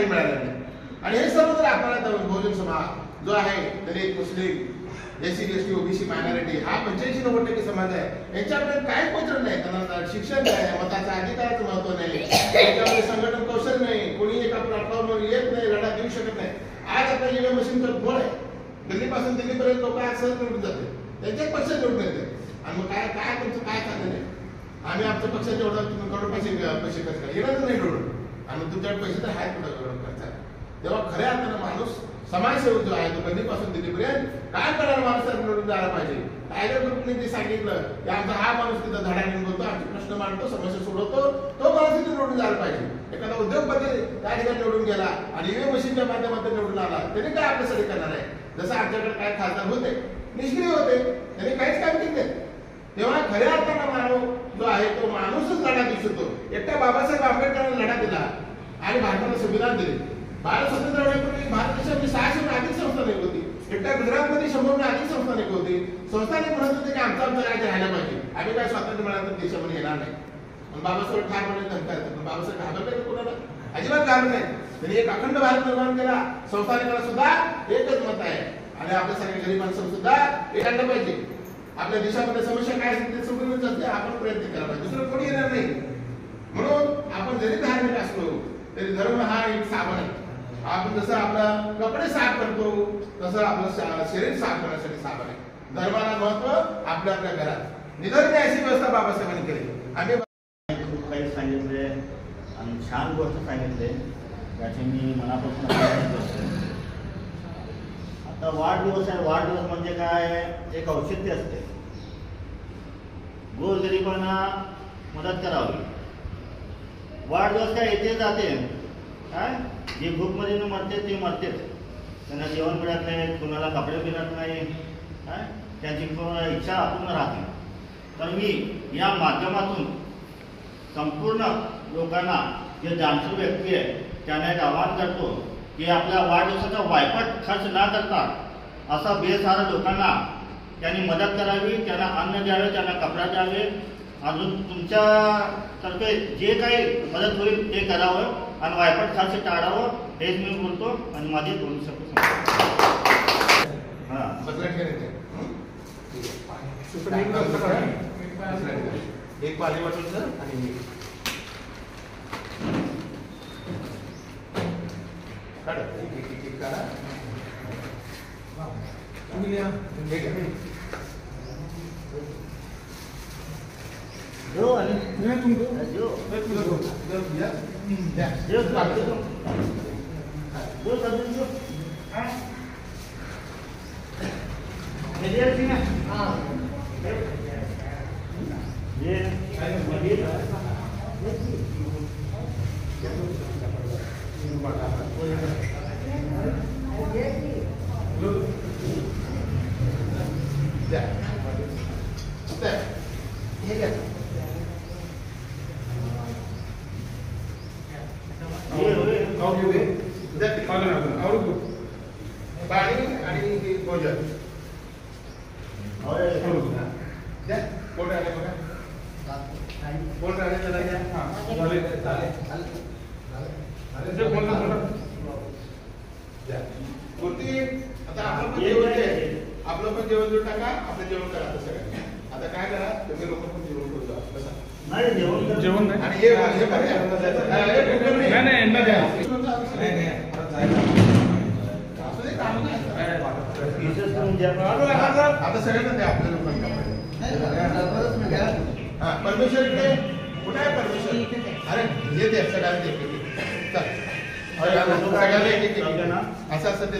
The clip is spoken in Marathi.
काही मिळालं नाही. आणि हे सर्व जर आपल्याला बहुजन समाज जो आहे, दलित, मुस्लिम, एससी एसटी ओबीसी मायनॉरिटी हा 85-90% समाज आहे, यांच्यापर्यंत काय पोहोचलं नाही. त्यांना शिक्षण नाही, मताचा अधिकाराचं महत्व नाही, त्याच्यामध्ये संघटन कौशल्य नाही, कोणी एका प्लॅटफॉर्मवर येत नाही, लढा देऊ शकत नाही. आज आता ईव्हीएम मशीनचा घोळ आहे, दिल्लीपासून दिल्लीपर्यंत लोक आज सहज निवडून जाते, त्यांच्याच पक्ष निवडून येते. आणि मग काय काय तुमचं काय खातं नाही, आम्ही आमच्या पक्षात एवढं तुम्ही करोड पैसे खर्च करा, येणार नाही निवडून, आणि तुमच्याकडे पैसे तर आहेत कुठं करोड खर्च. तेव्हा खऱ्या अर्थानं माणूस समाजसेवक जो आहे तो दिल्लीपासून दिल्लीपर्यंत काय करणार माणसाला निवडून जायला पाहिजे. टायगर ग्रुपने जे सांगितलं की आमचा हा माणूस तिथं धडाने बोलतो, आमचे प्रश्न मांडतो, समस्या सोडवतो, तो माणूस तिथे निवडून जायला पाहिजे. एखादा उद्योगपती त्या ठिकाणी निवडून गेला आणि ईव्हीएम मशीनच्या माध्यमातून निवडून आला, त्याने काय आपल्यासाठी करणार आहे. जसं आमच्याकडे काय खासदार होते, निष्क्रिय होते, त्यांनी काहीच काम केले. तेव्हा खऱ्या अर्थानं मानव जो आहे तो माणूसच लढा देऊ शकतो. एकट्या बाबासाहेब आंबेडकरांनी लढा दिला आणि भारताला संविधान दिले. भारत स्वतंत्र होण्यापूर्वी भारत देशामध्ये 600 अधिक संस्थानिक होती. एकट्या गुजरातमध्ये 100 अधिक संस्थानिक होती. संस्थानिक म्हणत होते की आमचं राज्य राहायला पाहिजे, आम्ही काय स्वातंत्र्य मिळालं देशामध्ये येणार नाही. पण बाबासाहेब ठार म्हणून धमका येतात, पण बाबासाहेब घाबरले कोणाला? अजिबात घाबरले नाही. त्यांनी एक अखंड भारत निर्माण केला. संस्थानिकाला सुद्धा एकच मत आहे आणि आपल्यासारख्या गरीब माणसाला सुद्धा एक आणलं पाहिजे. आपल्या देशामध्ये समस्या काय असते ते सोडवण्याचा असते, आपण प्रयत्न केला पाहिजे, दुसरं कोणी येणार नाही. म्हणून आपण जरी धार्मिक असलो तरी धर्म हा एक साबण आहे. आपण जसं आपलं कपडे साफ करतो तसं आपलं शरीर साफ करण्यासाठी साबण आहे. धर्माला महत्व आपल्या आपल्या घरात निधर्मी अशी व्यवस्था बाबासाहेबांनी केली. आम्ही खूप काही सांगितले आणि छान गोष्ट सांगितले, याची मी मनापासून आभार करतो. आता वाढदिवस आहे, वाढदिवस म्हणजे काय, एक औचित्य असते. गोरगरिबांना मदत करावी. वाढदिवस काय येते जाते, काय जे भूकमध्ये मरते ते मरतेच, त्यांना जेवण मिळत नाही, कुणाला कपडे मिळत नाही, काय त्यांची इच्छा अपूर्ण राहते. तर मी या माध्यमातून संपूर्ण लोकांना, जे जाणकार व्यक्ती आहे त्यांना एक आवाहन करतो की आपल्या वाढदिवसाचा वायपट खर्च न करता असा बेसहारा लोकांना त्यांनी मदत करावी, त्यांना अन्न द्यावे, त्यांना कपडा द्यावे. अजून तुमच्यातर्फे जे काही मदत होईल ते करावं आणि वायपट खर्च टाळावं, हेच मी बोलतो आणि माझे बोलू शकतो. एक पाणी बॉटल सर आणि काढा. जो आणि जो पाणी आणि भोजन कोण आले बघा, कोण आले त्याला घ्या. आता आपलं पण जेवण देऊ टाका, आपलं जेवण करा. आता सगळ्यांनी आता काय करा, तुम्ही लोक पण जेवण करू जेवण नाही आणि आता सगळ्यांना द्या आपल्या लोकांना. परमेश्वर इकडे कुठे आहे परमेश्वर? अरे हे दे सगळ्यांना, असं असं ते